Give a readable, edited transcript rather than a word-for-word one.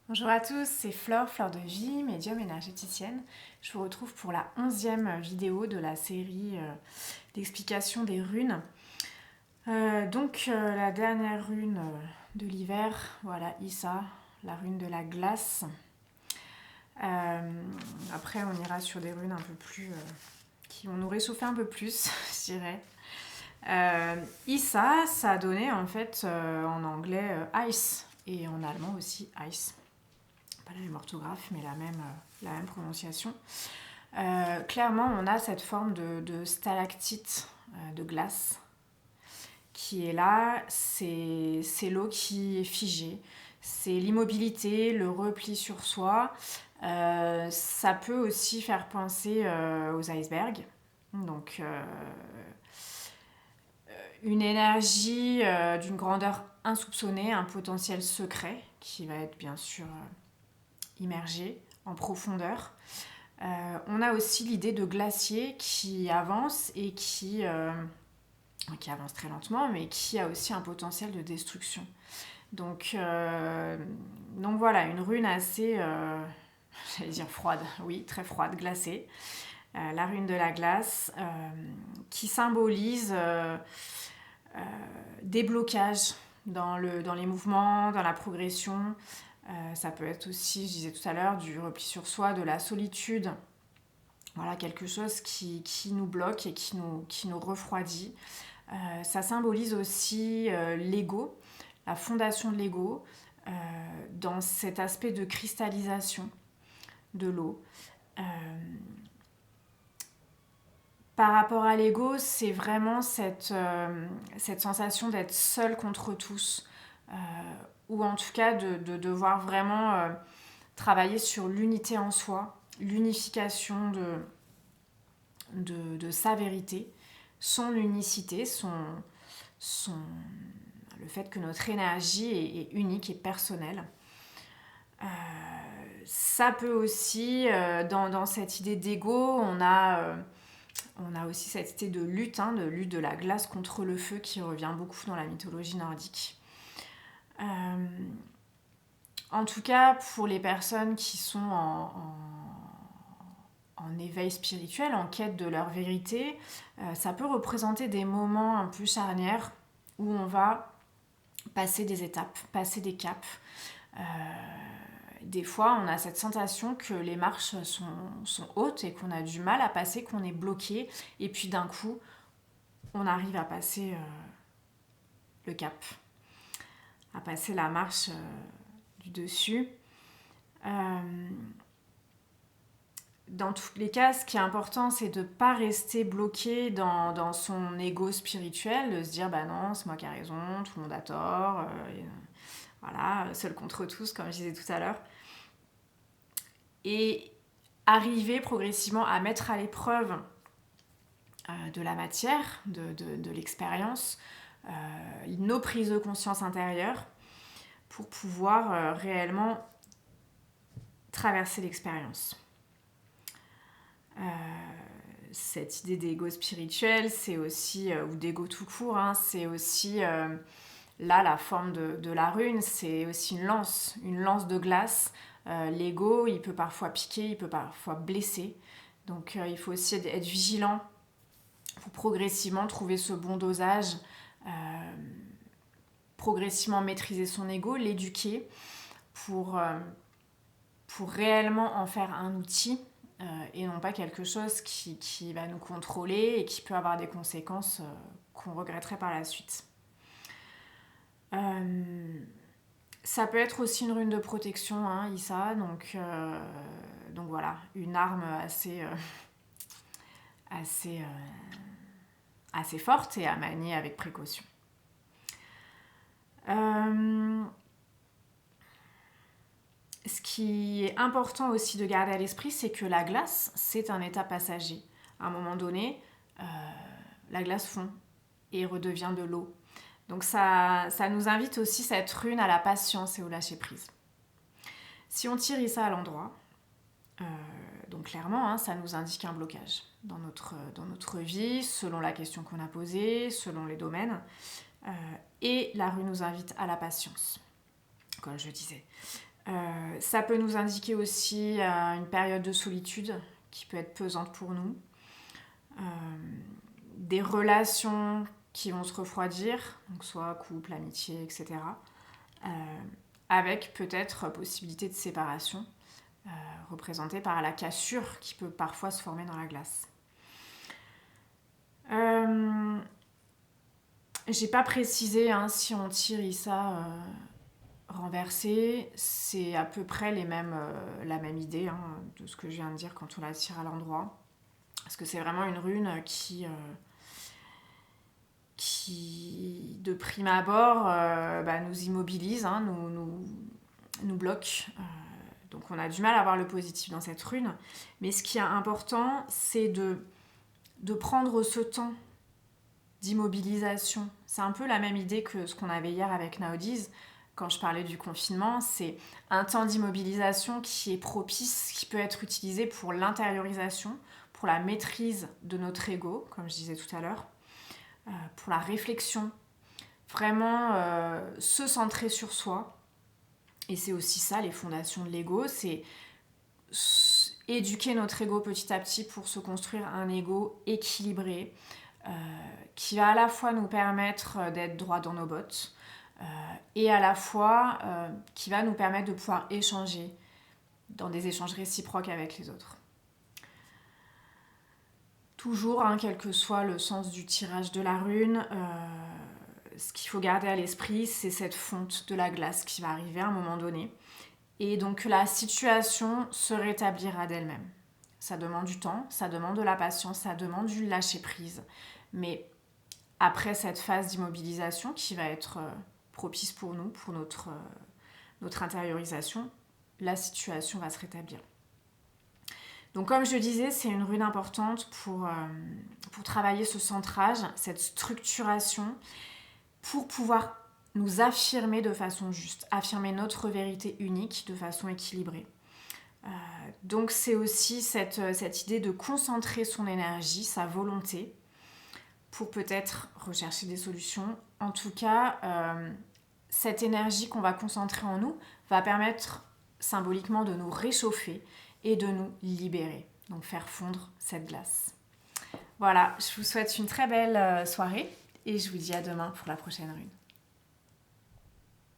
Bonjour à tous, c'est Flore, Fleur de Vie, médium énergéticienne. Je vous retrouve pour la 11e vidéo de la série d'explication des runes. La dernière rune de l'hiver, voilà Issa, la rune de la glace. Après on ira sur des runes un peu plus qui vont nous réchauffer un peu plus, je dirais. Issa, ça a donné en fait en anglais ice et en allemand aussi ice. Pas la même orthographe, mais la même prononciation. Clairement, on a cette forme de stalactite de glace qui est là. C'est l'eau qui est figée. C'est l'immobilité, le repli sur soi. Ça peut aussi faire penser aux icebergs. Donc, une énergie d'une grandeur insoupçonnée, un potentiel secret qui va être bien sûr immergé en profondeur. On a aussi l'idée de glacier qui avance et qui avance très lentement, mais qui a aussi un potentiel de destruction. Donc voilà, une rune assez, j'allais dire froide, oui, très froide, glacée. La rune de la glace, qui symbolise des blocages dans les mouvements, dans la progression. Ça peut être aussi, je disais tout à l'heure, du repli sur soi, de la solitude. Voilà, quelque chose qui nous bloque et qui nous refroidit. Ça symbolise aussi l'ego, la fondation de l'ego, dans cet aspect de cristallisation de l'eau. Par rapport à l'ego, c'est vraiment cette sensation d'être seul contre tous, ou en tout cas de devoir vraiment travailler sur l'unité en soi, l'unification de sa vérité, son unicité, le fait que notre énergie est unique et personnelle. Ça peut aussi, dans cette idée d'ego, on a aussi cette idée de lutte de la glace contre le feu qui revient beaucoup dans la mythologie nordique. En tout cas, pour les personnes qui sont en éveil spirituel, en quête de leur vérité, ça peut représenter des moments un peu charnières où on va passer des étapes, passer des caps. Des fois, on a cette sensation que les marches sont hautes et qu'on a du mal à passer, qu'on est bloqué. Et puis d'un coup, on arrive à passer le cap, à passer la marche du dessus. Dans tous les cas, ce qui est important, c'est de ne pas rester bloqué dans son ego spirituel, de se dire bah non, c'est moi qui ai raison, tout le monde a tort, voilà, seul contre tous, comme je disais tout à l'heure. Et arriver progressivement à mettre à l'épreuve de la matière, de l'expérience, nos prises de conscience intérieures pour pouvoir réellement traverser l'expérience. Cette idée d'ego spirituel, c'est aussi, ou d'ego tout court, c'est aussi là la forme de la rune, c'est aussi une lance de glace. L'ego, il peut parfois piquer, il peut parfois blesser. Donc il faut aussi être vigilant pour progressivement trouver ce bon dosage, progressivement maîtriser son ego, l'éduquer pour réellement en faire un outil et non pas quelque chose qui va nous contrôler et qui peut avoir des conséquences qu'on regretterait par la suite. Ça peut être aussi une rune de protection, Issa, donc voilà, une arme assez forte et à manier avec précaution. Ce qui est important aussi de garder à l'esprit, c'est que la glace, c'est un état passager. À un moment donné, la glace fond et redevient de l'eau. Donc ça nous invite aussi cette rune à la patience et au lâcher-prise. Si on tire ça à l'endroit, donc clairement, ça nous indique un blocage dans notre vie, selon la question qu'on a posée, selon les domaines. Et la rune nous invite à la patience, comme je disais. Ça peut nous indiquer aussi une période de solitude qui peut être pesante pour nous. Des relations qui vont se refroidir, donc soit couple, amitié, etc. Avec peut-être possibilité de séparation, représentée par la cassure qui peut parfois se former dans la glace. J'ai pas précisé si on tire Issa renversé, c'est à peu près la même idée de ce que je viens de dire quand on la tire à l'endroit. Parce que c'est vraiment une rune qui de prime abord, nous immobilise, nous bloque. Donc on a du mal à voir le positif dans cette rune. Mais ce qui est important, c'est de prendre ce temps d'immobilisation. C'est un peu la même idée que ce qu'on avait hier avec Naodiz, quand je parlais du confinement. C'est un temps d'immobilisation qui est propice, qui peut être utilisé pour l'intériorisation, pour la maîtrise de notre ego, comme je disais tout à l'heure, pour la réflexion. Vraiment se centrer sur soi. Et c'est aussi ça, les fondations de l'ego, c'est éduquer notre ego petit à petit pour se construire un ego équilibré, qui va à la fois nous permettre d'être droit dans nos bottes et à la fois qui va nous permettre de pouvoir échanger dans des échanges réciproques avec les autres. Toujours, quel que soit le sens du tirage de la rune, ce qu'il faut garder à l'esprit, c'est cette fonte de la glace qui va arriver à un moment donné. Et donc la situation se rétablira d'elle-même. Ça demande du temps, ça demande de la patience, ça demande du lâcher-prise. Mais après cette phase d'immobilisation qui va être propice pour nous, pour notre intériorisation, la situation va se rétablir. Donc comme je disais, c'est une rune importante pour travailler ce centrage, cette structuration, pour pouvoir nous affirmer de façon juste, affirmer notre vérité unique de façon équilibrée. Donc c'est aussi cette idée de concentrer son énergie, sa volonté, pour peut-être rechercher des solutions. En tout cas, cette énergie qu'on va concentrer en nous va permettre symboliquement de nous réchauffer et de nous libérer, donc faire fondre cette glace. Voilà, je vous souhaite une très belle soirée et je vous dis à demain pour la prochaine rune.